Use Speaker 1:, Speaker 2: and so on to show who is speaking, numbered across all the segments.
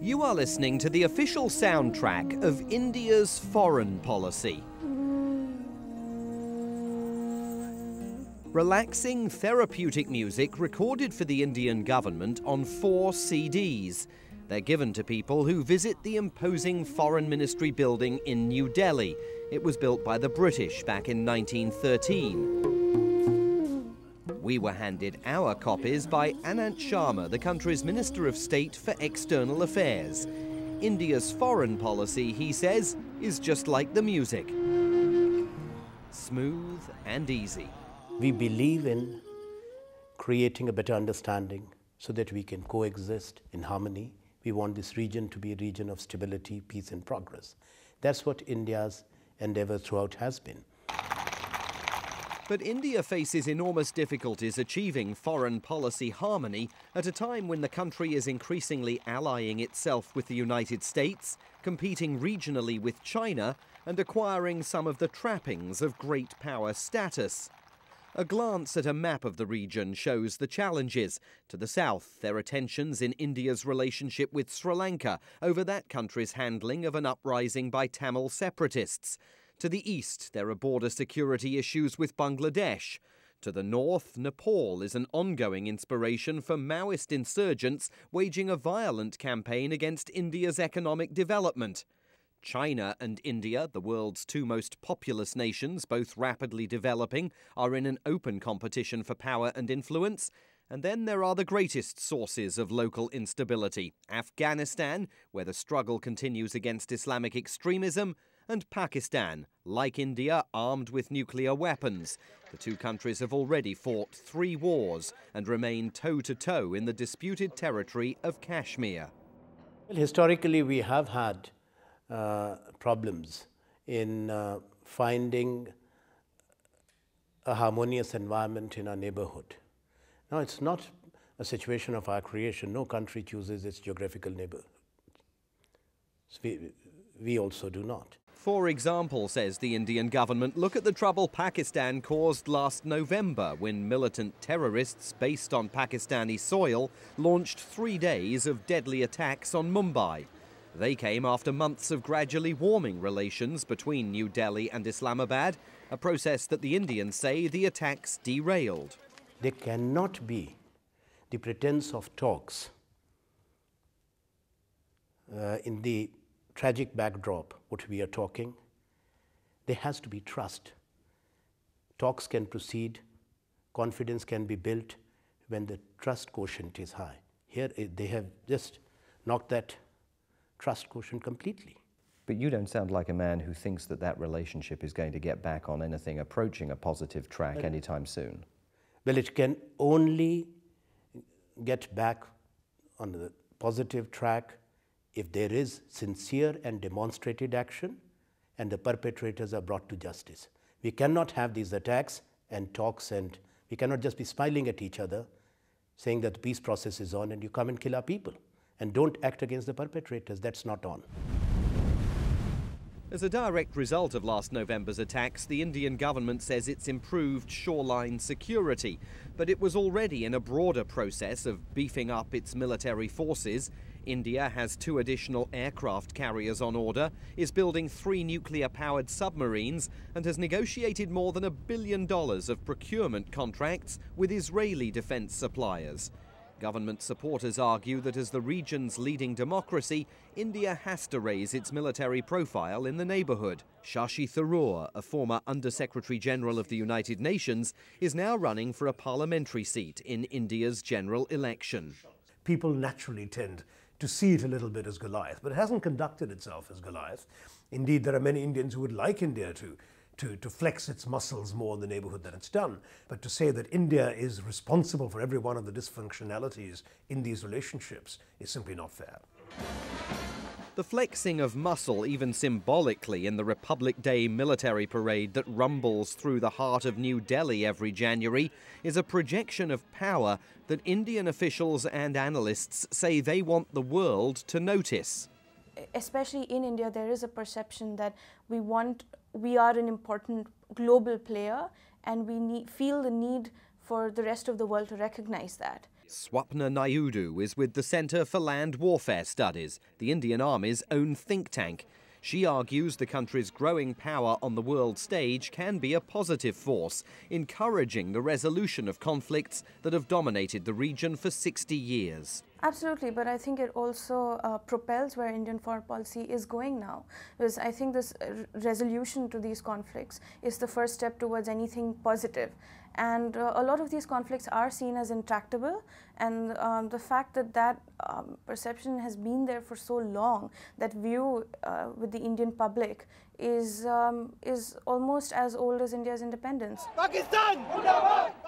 Speaker 1: You are listening to the official soundtrack of India's foreign policy. Relaxing, therapeutic music recorded for the Indian government on 4 CDs. They're given to people who visit the imposing Foreign Ministry building in New Delhi. It was built by the British back in 1913. We were handed our copies by Anant Sharma, the country's Minister of State for External Affairs. India's foreign policy, he says, is just like the music. Smooth and easy.
Speaker 2: We believe in creating a better understanding so that we can coexist in harmony. We want this region to be a region of stability, peace and progress. That's what India's endeavor throughout has been.
Speaker 1: But India faces enormous difficulties achieving foreign policy harmony at a time when the country is increasingly allying itself with the United States, competing regionally with China, and acquiring some of the trappings of great power status. A glance at a map of the region shows the challenges. To the south, there are tensions in India's relationship with Sri Lanka over that country's handling of an uprising by Tamil separatists. To the east, there are border security issues with Bangladesh. To the north, Nepal is an ongoing inspiration for Maoist insurgents waging a violent campaign against India's economic development. China and India, the world's 2 most populous nations, both rapidly developing, are in an open competition for power and influence. And then there are the greatest sources of local instability: Afghanistan, where the struggle continues against Islamic extremism, and Pakistan, like India, armed with nuclear weapons. The 2 countries have already fought 3 wars and remain toe-to-toe in the disputed territory of Kashmir.
Speaker 2: Well, historically, we have had problems in finding a harmonious environment in our neighborhood. Now, it's not a situation of our creation. No country chooses its geographical neighborhood. We also do not.
Speaker 1: For example, says the Indian government, look at the trouble Pakistan caused last November when militant terrorists based on Pakistani soil launched 3 days of deadly attacks on Mumbai. They came after months of gradually warming relations between New Delhi and Islamabad, a process that the Indians say the attacks derailed.
Speaker 2: There cannot be the pretense of talks in the tragic backdrop what we are talking. There has to be trust. Talks can proceed, confidence can be built when the trust quotient is high. Here they have just knocked that trust quotient completely.
Speaker 3: But you don't sound like a man who thinks that that relationship is going to get back on anything approaching a positive track anytime soon.
Speaker 2: Well, it can only get back on the positive track if there is sincere and demonstrated action and the perpetrators are brought to justice. We cannot have these attacks and talks, and we cannot just be smiling at each other saying that the peace process is on and you come and kill our people. And don't act against the perpetrators. That's not on.
Speaker 1: As a direct result of last November's attacks, the Indian government says it's improved shoreline security. But it was already in a broader process of beefing up its military forces. India has 2 additional aircraft carriers on order, is building 3 nuclear-powered submarines, and has negotiated more than $1 billion of procurement contracts with Israeli defense suppliers. Government supporters argue that as the region's leading democracy, India has to raise its military profile in the neighborhood. Shashi Tharoor, a former Under-Secretary General of the United Nations, is now running for a parliamentary seat in India's general election.
Speaker 4: People naturally tend to see it a little bit as Goliath, but it hasn't conducted itself as Goliath. Indeed, there are many Indians who would like India to flex its muscles more in the neighborhood than it's done. But to say that India is responsible for every one of the dysfunctionalities in these relationships is simply not fair.
Speaker 1: The flexing of muscle, even symbolically, in the Republic Day military parade that rumbles through the heart of New Delhi every January, is a projection of power that Indian officials and analysts say they want the world to notice.
Speaker 5: Especially in India, there is a perception that we are an important global player, and we feel the need for the rest of the world to recognize that.
Speaker 1: Swapna Naidu is with the Centre for Land Warfare Studies, the Indian Army's own think tank. She argues the country's growing power on the world stage can be a positive force, encouraging the resolution of conflicts that have dominated the region for 60 years.
Speaker 5: Absolutely, but I think it also propels where Indian foreign policy is going now. Because I think this resolution to these conflicts is the first step towards anything positive. And a lot of these conflicts are seen as intractable, and the fact that that perception has been there for so long, that view with the Indian public is almost as old as India's independence.
Speaker 1: Pakistan!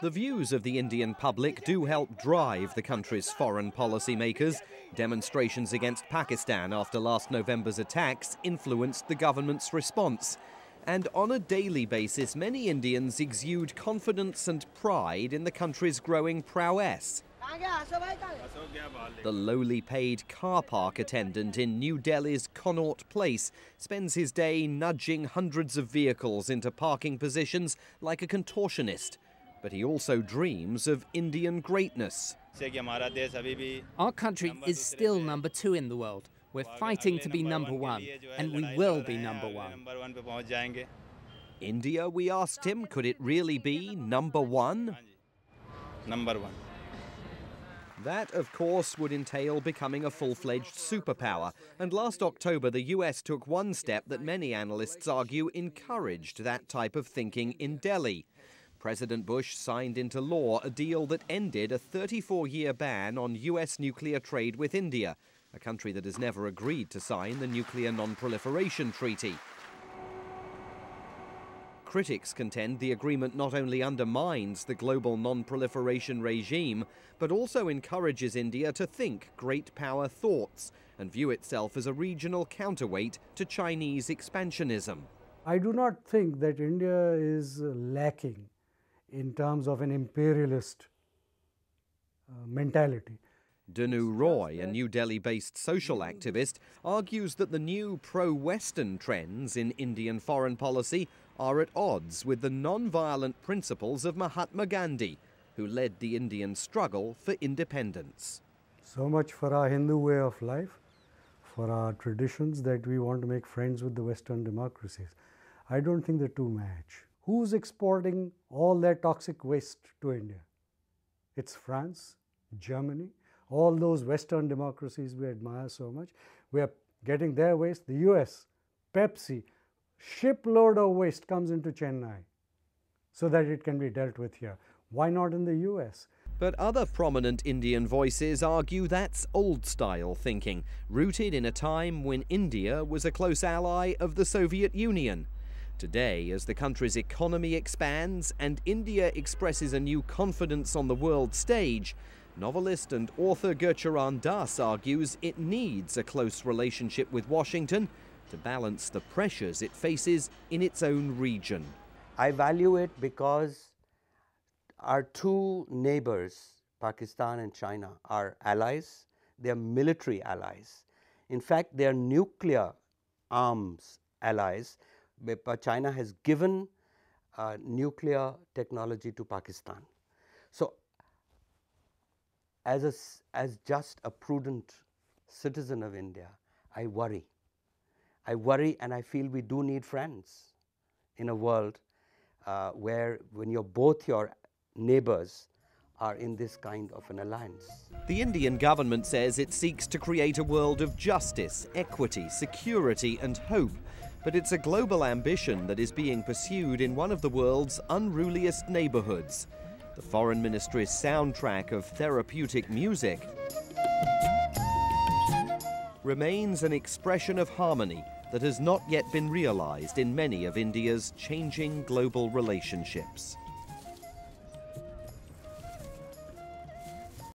Speaker 1: The views of the Indian public do help drive the country's foreign policy makers. Demonstrations against Pakistan after last November's attacks influenced the government's response. And on a daily basis, many Indians exude confidence and pride in the country's growing prowess. The lowly paid car park attendant in New Delhi's Connaught Place spends his day nudging hundreds of vehicles into parking positions like a contortionist. But he also dreams of Indian greatness.
Speaker 6: Our country is still number 2 in the world. We're fighting to be number 1, and we will be number 1.
Speaker 1: India, we asked him, could it really be number 1?
Speaker 7: Number 1.
Speaker 1: That, of course, would entail becoming a full-fledged superpower. And last October, the US took one step that many analysts argue encouraged that type of thinking in Delhi. President Bush signed into law a deal that ended a 34-year ban on US nuclear trade with India, a country that has never agreed to sign the Nuclear Non-Proliferation Treaty. Critics contend the agreement not only undermines the global non-proliferation regime, but also encourages India to think great power thoughts and view itself as a regional counterweight to Chinese expansionism.
Speaker 8: I do not think that India is lacking in terms of an imperialist mentality.
Speaker 1: Danu Roy, a New Delhi-based social activist, argues that the new pro-Western trends in Indian foreign policy are at odds with the non-violent principles of Mahatma Gandhi, who led the Indian struggle for independence.
Speaker 8: So much for our Hindu way of life, for our traditions, that we want to make friends with the Western democracies. I don't think the two match. Who's exporting all that toxic waste to India? It's France, Germany, all those Western democracies we admire so much. We are getting their waste. The US, Pepsi, shipload of waste comes into Chennai so that it can be dealt with here. Why not in the US?
Speaker 1: But other prominent Indian voices argue that's old-style thinking, rooted in a time when India was a close ally of the Soviet Union. Today, as the country's economy expands and India expresses a new confidence on the world stage, novelist and author Gurcharan Das argues it needs a close relationship with Washington to balance the pressures it faces in its own region.
Speaker 9: I value it because our two neighbors, Pakistan and China, are allies. They are military allies. In fact, they are nuclear arms allies. China has given nuclear technology to Pakistan. So, as just a prudent citizen of India, I worry. I worry, and I feel we do need friends in a world where when both your neighbors are in this kind of an alliance.
Speaker 1: The Indian government says it seeks to create a world of justice, equity, security and hope. But it's a global ambition that is being pursued in one of the world's unruliest neighborhoods. The Foreign Ministry's soundtrack of therapeutic music remains an expression of harmony that has not yet been realized in many of India's changing global relationships.